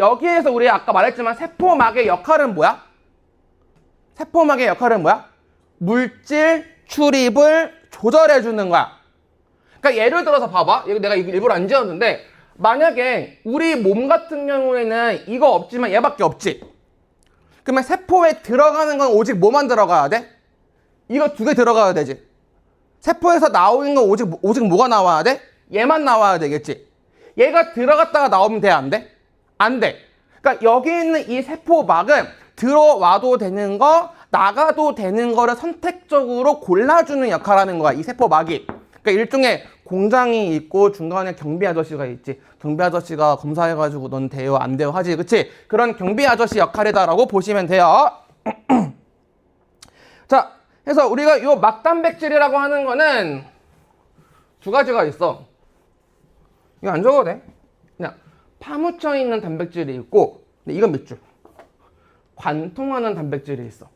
여기에서 우리 아까 말했지만 세포막의 역할은 뭐야? 세포막의 역할은 뭐야? 물질 출입을 조절해 주는 거야. 그러니까 예를 들어서 봐봐. 내가 이거 일부러 안 지었는데 만약에 우리 몸 같은 경우에는 이거 없지만 얘밖에 없지. 그러면 세포에 들어가는 건 오직 뭐만 들어가야 돼? 이거 두 개 들어가야 되지. 세포에서 나오는 건 오직 뭐가 나와야 돼? 얘만 나와야 되겠지. 얘가 들어갔다가 나오면 돼, 안 돼? 안 돼. 그러니까 여기 있는 이 세포막은 들어와도 되는 거, 나가도 되는 거를 선택적으로 골라주는 역할을 하는 거야, 이 세포막이. 그러니까 일종의 공장이 있고 중간에 경비 아저씨가 있지. 경비 아저씨가 검사해가지고 넌 돼요, 안 돼요 하지, 그치? 그런 경비 아저씨 역할이다라고 보시면 돼요. 자, 그래서 우리가 요 막단백질이라고 하는 거는 두 가지가 있어. 이거 안 적어도 돼. 그냥 파묻혀 있는 단백질이 있고, 근데 이건 몇 줄? 관통하는 단백질이 있어.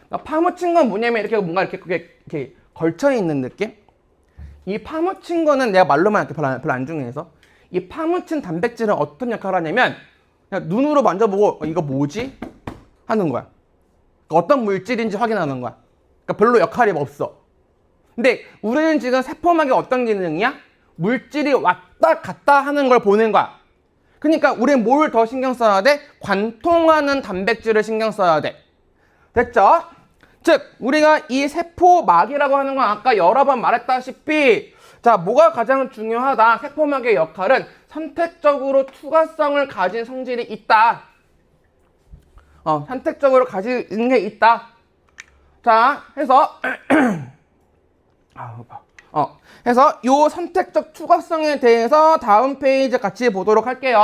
그러니까 파묻힌 건 뭐냐면 이렇게 뭔가 이렇게 걸쳐 있는 느낌? 이 파묻힌 거는 내가 말로만 이렇게 별로 안 중요해서, 이 파묻힌 단백질은 어떤 역할을 하냐면 그냥 눈으로 만져보고 이거 뭐지? 하는 거야. 그러니까 어떤 물질인지 확인하는 거야. 그러니까 별로 역할이 없어. 근데 우리는 지금 세포막이 어떤 기능이야? 물질이 왔다 갔다 하는 걸 보는 거야. 그러니까 우리는 뭘 더 신경 써야 돼? 관통하는 단백질을 신경 써야 돼. 됐죠? 즉 우리가 이 세포막이라고 하는 건 아까 여러 번 말했다시피, 자, 뭐가 가장 중요하다? 세포막의 역할은 선택적으로 투과성을 가진 성질이 있다. 선택적으로 가지는 게 있다. 자, 해서 해서 요 선택적 투과성에 대해서 다음 페이지 같이 보도록 할게요.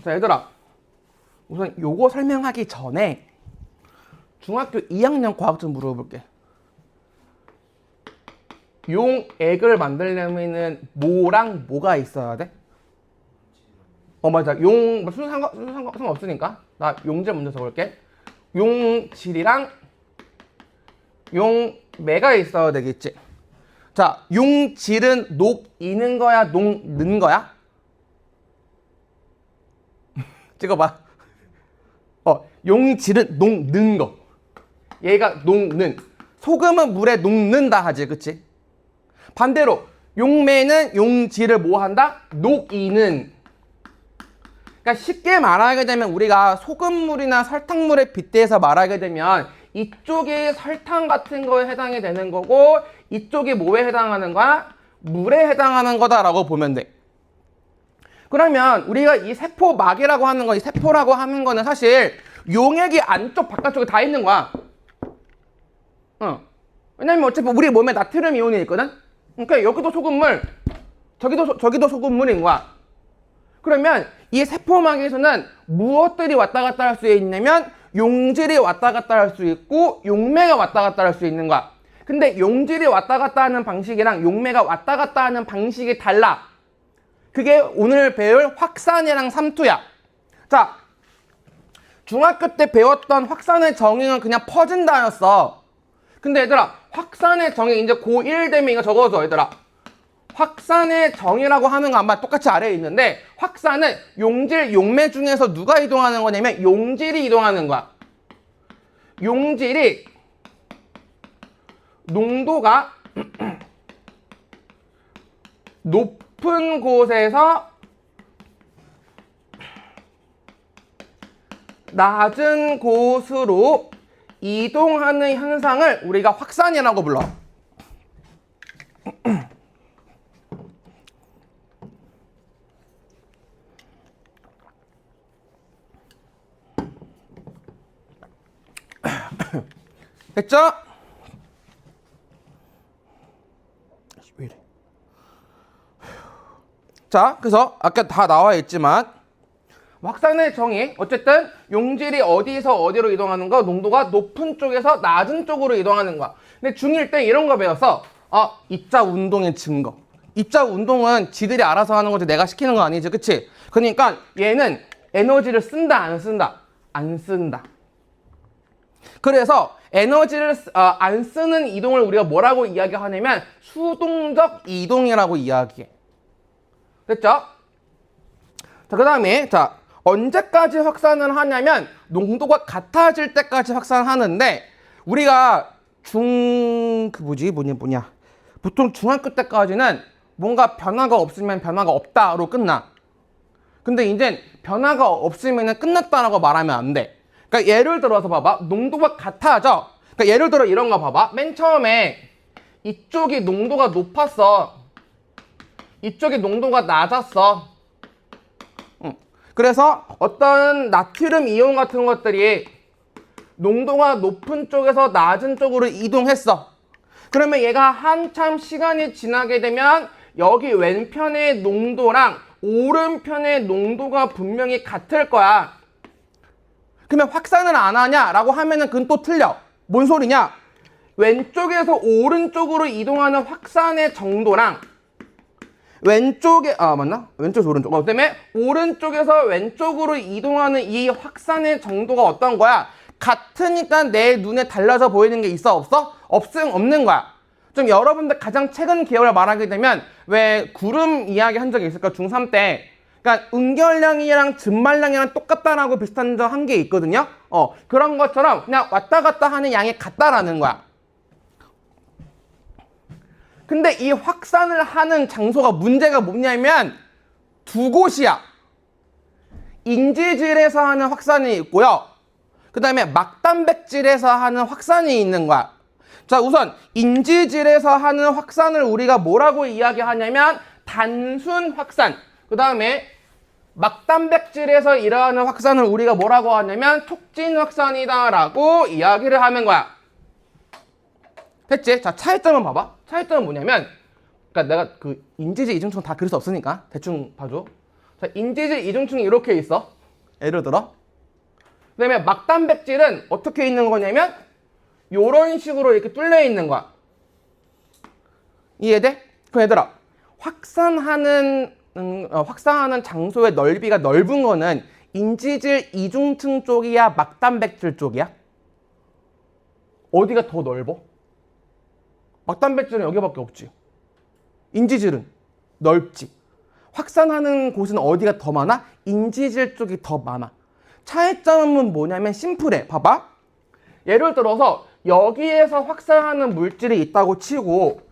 자, 얘들아, 우선 요거 설명하기 전에 중학교 2학년 과학 좀 물어볼게. 용액을 만들려면은 뭐랑 뭐가 있어야 돼? 맞아. 순서 상관없으니까 나 용질 먼저 적을게. 용질이랑 용매가 있어야 되겠지. 자, 용질은 녹이는 거야, 녹는 거야? 찍어봐. 용질은 녹는 거. 얘가 녹는. 소금은 물에 녹는다 하지, 그치? 반대로 용매는 용질을 뭐 한다? 녹이는. 그러니까 쉽게 말하게 되면 우리가 소금물이나 설탕물에 빗대서 말하게 되면 이쪽이 설탕 같은 거에 해당이 되는 거고, 이쪽이 뭐에 해당하는 거야? 물에 해당하는 거다라고 보면 돼. 그러면 우리가 이 세포막이라고 하는 거, 이 세포라고 하는 거는 사실 용액이 안쪽 바깥쪽에 다 있는 거야. 왜냐면 어차피 우리 몸에 나트륨 이온이 있거든? 그러니까 여기도 소금물, 저기도 소금물인 거야. 그러면 이 세포막에서는 무엇들이 왔다 갔다 할 수 있냐면 용질이 왔다 갔다 할 수 있고 용매가 왔다 갔다 할 수 있는 거야. 근데 용질이 왔다 갔다 하는 방식이랑 용매가 왔다 갔다 하는 방식이 달라. 그게 오늘 배울 확산이랑 삼투야. 자, 중학교 때 배웠던 확산의 정의는 그냥 퍼진다였어. 근데 얘들아, 확산의 정의 이제 고1 되면 이거 적어줘, 얘들아. 확산의 정의라고 하는 거 아마 똑같이 아래에 있는데, 확산은 용질, 용매 중에서 누가 이동하는 거냐면 용질이 이동하는 거야. 용질이 농도가 높은 곳에서 낮은 곳으로 이동하는 현상을 우리가 확산이라고 불러. 됐죠? 왜 이래? 자, 그래서 아까 다 나와 있지만 확산의 정의, 어쨌든 용질이 어디서 어디로 이동하는 거, 농도가 높은 쪽에서 낮은 쪽으로 이동하는 거야. 근데 중1 때 이런 거 배웠어. 입자 운동의 증거. 입자 운동은 지들이 알아서 하는 거지 내가 시키는 거 아니지, 그치? 그러니까 얘는 에너지를 쓴다, 안 쓴다? 안 쓴다. 그래서 에너지를 안 쓰는 이동을 우리가 뭐라고 이야기하냐면 수동적 이동이라고 이야기해. 됐죠? 자, 그 다음에 자 언제까지 확산을 하냐면 농도가 같아질 때까지 확산하는데 우리가 보통 중학교 때까지는 뭔가 변화가 없으면 변화가 없다로 끝나. 근데 이제 변화가 없으면 끝났다라고 말하면 안 돼. 그러니까 예를 들어서 봐봐. 농도가 같아져. 그러니까 예를 들어 이런 거 봐봐. 맨 처음에 이쪽이 농도가 높았어. 이쪽이 농도가 낮았어. 그래서 어떤 나트륨 이온 같은 것들이 농도가 높은 쪽에서 낮은 쪽으로 이동했어. 그러면 얘가 한참 시간이 지나게 되면 여기 왼편의 농도랑 오른편의 농도가 분명히 같을 거야. 그러면 확산을 안 하냐라고 하면은 그건 또 틀려. 뭔 소리냐? 왼쪽에서 오른쪽으로 이동하는 확산의 정도랑 왼쪽에서 오른쪽. 때문에 오른쪽에서 왼쪽으로 이동하는 이 확산의 정도가 어떤 거야? 같으니까 내 눈에 달라져 보이는 게 있어? 없어? 없는 거야. 좀 여러분들 가장 최근 기억을 말하게 되면 왜 구름 이야기 한 적이 있을까? 중3 때. 그러니까 응결량이랑 증말량이랑 똑같다라고 비슷한 점 한 게 있거든요. 그런 것처럼 그냥 왔다 갔다 하는 양이 같다라는 거야. 근데 이 확산을 하는 장소가 문제가 뭐냐면 두 곳이야. 인지질에서 하는 확산이 있고요. 그 다음에 막단백질에서 하는 확산이 있는 거야. 자, 우선 인지질에서 하는 확산을 우리가 뭐라고 이야기하냐면 단순 확산. 그 다음에 막단백질에서 일어나는 확산을 우리가 뭐라고 하냐면 촉진 확산이다 라고 이야기를 하는 거야. 됐지? 자, 차이점은 봐봐. 차이점은 뭐냐면 그러니까 내가 그 인지질 이중층 다 그릴 수 없으니까 대충 봐줘. 자, 인지질 이중층이 이렇게 있어. 예를 들어. 그 다음에 막단백질은 어떻게 있는 거냐면 요런 식으로 이렇게 뚫려 있는 거야. 이해돼? 그럼 얘들아, 확산하는 장소의 넓이가 넓은 거는 인지질 이중층 쪽이야, 막단백질 쪽이야? 어디가 더 넓어? 막단백질은 여기밖에 없지. 인지질은 넓지. 확산하는 곳은 어디가 더 많아? 인지질 쪽이 더 많아. 차이점은 뭐냐면 심플해. 봐봐. 예를 들어서 여기에서 확산하는 물질이 있다고 치고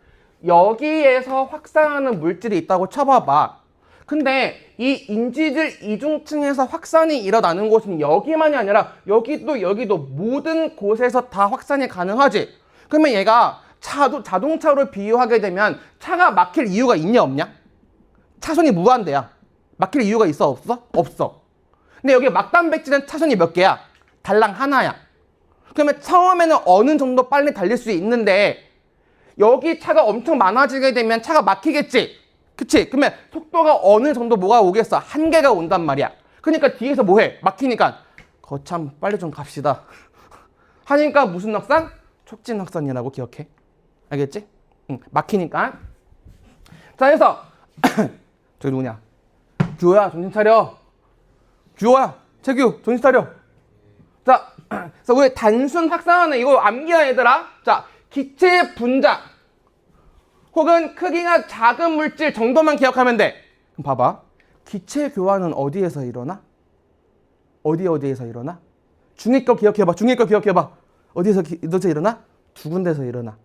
여기에서 확산하는 물질이 있다고 쳐봐봐. 근데 이 인지질 이중층에서 확산이 일어나는 곳은 여기만이 아니라 여기도 모든 곳에서 다 확산이 가능하지. 그러면 얘가 자동차로 비유하게 되면 차가 막힐 이유가 있냐 없냐? 차선이 무한대야. 막힐 이유가 있어 없어? 없어. 근데 여기 막단백질은 차선이 몇 개야? 달랑 하나야. 그러면 처음에는 어느 정도 빨리 달릴 수 있는데 여기 차가 엄청 많아지게 되면 차가 막히겠지. 그치? 그러면 속도가 어느 정도 뭐가 오겠어? 한계가 온단 말이야. 그러니까 뒤에서 뭐해? 막히니까 거참 빨리 좀 갑시다. 하니까 무슨 확산? 촉진 확산이라고 기억해. 알겠지? 막히니까. 자, 그래서 저기 누구냐? 규호야, 정신 차려. 규호야, 최규, 정신 차려. 자, 그래서 우리 단순 확산하는 이거 암기야 얘들아. 자, 기체 분자 혹은 크기가 작은 물질 정도만 기억하면 돼. 그럼 봐봐. 기체 교환은 어디에서 일어나? 어디에서 일어나? 중위 거 기억해봐. 어디에서 일어나? 두 군데서 일어나.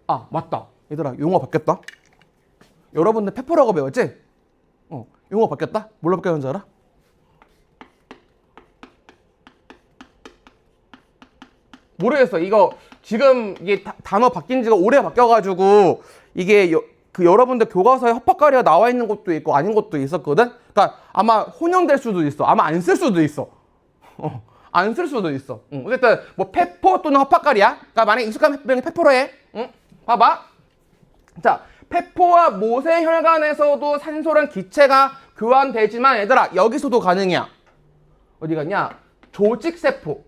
아, 맞다. 얘들아, 용어 바뀌었다. 여러분들 페퍼라고 배웠지? 용어 바뀌었다? 뭘로 바뀌었는지 알아? 모르겠어. 이거 지금 이게 단어 바뀐 지가 오래 바뀌어가지고 이게 여러분들 교과서에 헛박가리가 나와 있는 것도 있고 아닌 것도 있었거든? 그러니까 아마 혼용될 수도 있어. 아마 안 쓸 수도 있어. 안 쓸 수도 있어. 어쨌든 뭐 페퍼 또는 헛박가리야. 그러니까 만약에 익숙한 명이 페퍼로 해. 봐봐. 자, 페퍼와 모세 혈관에서도 산소랑 기체가 교환되지만 얘들아 여기서도 가능이야. 어디 갔냐? 조직세포.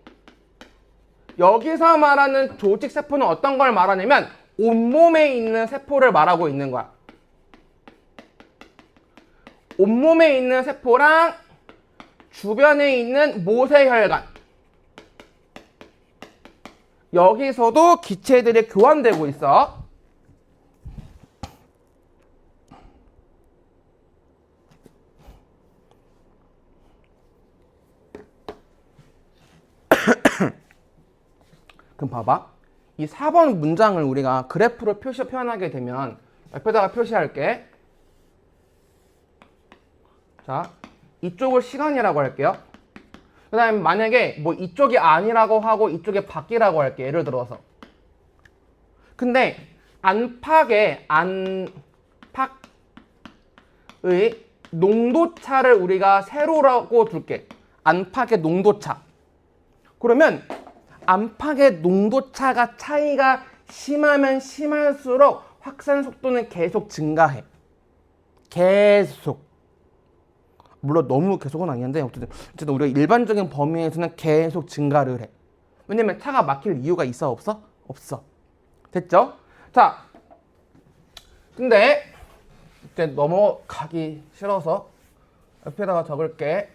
여기서 말하는 조직세포는 어떤 걸 말하냐면 온몸에 있는 세포를 말하고 있는 거야. 온몸에 있는 세포랑 주변에 있는 모세혈관. 여기서도 기체들이 교환되고 있어. 봐봐. 이 4번 문장을 우리가 그래프로 표현하게 되면 옆에다가 표시할게. 자, 이쪽을 시간이라고 할게요. 그 다음에 만약에 뭐 이쪽이 아니라고 하고 이쪽에 밖이라고 할게. 예를 들어서. 근데 안팎의 농도차를 우리가 세로라고 둘게. 안팎의 농도차. 그러면 안팎의 농도차가 차이가 심하면 심할수록 확산 속도는 계속 증가해. 계속. 물론 너무 계속은 아닌데 어쨌든 우리가 일반적인 범위에서는 계속 증가를 해. 왜냐면 차가 막힐 이유가 있어 없어? 없어. 됐죠? 자, 근데 이제 넘어가기 싫어서 옆에다가 적을게.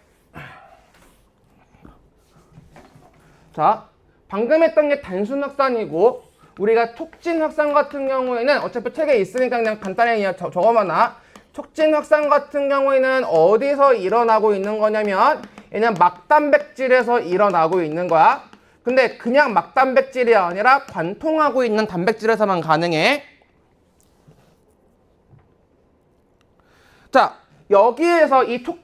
자, 방금 했던 게 단순 확산이고 우리가 촉진 확산 같은 경우에는 어차피 책에 있으니까 그냥 간단히 그냥 적어만 놔. 촉진 확산 같은 경우에는 어디서 일어나고 있는 거냐면 얘는 막단백질에서 일어나고 있는 거야. 근데 그냥 막단백질이 아니라 관통하고 있는 단백질에서만 가능해. 자, 여기에서 이 촉진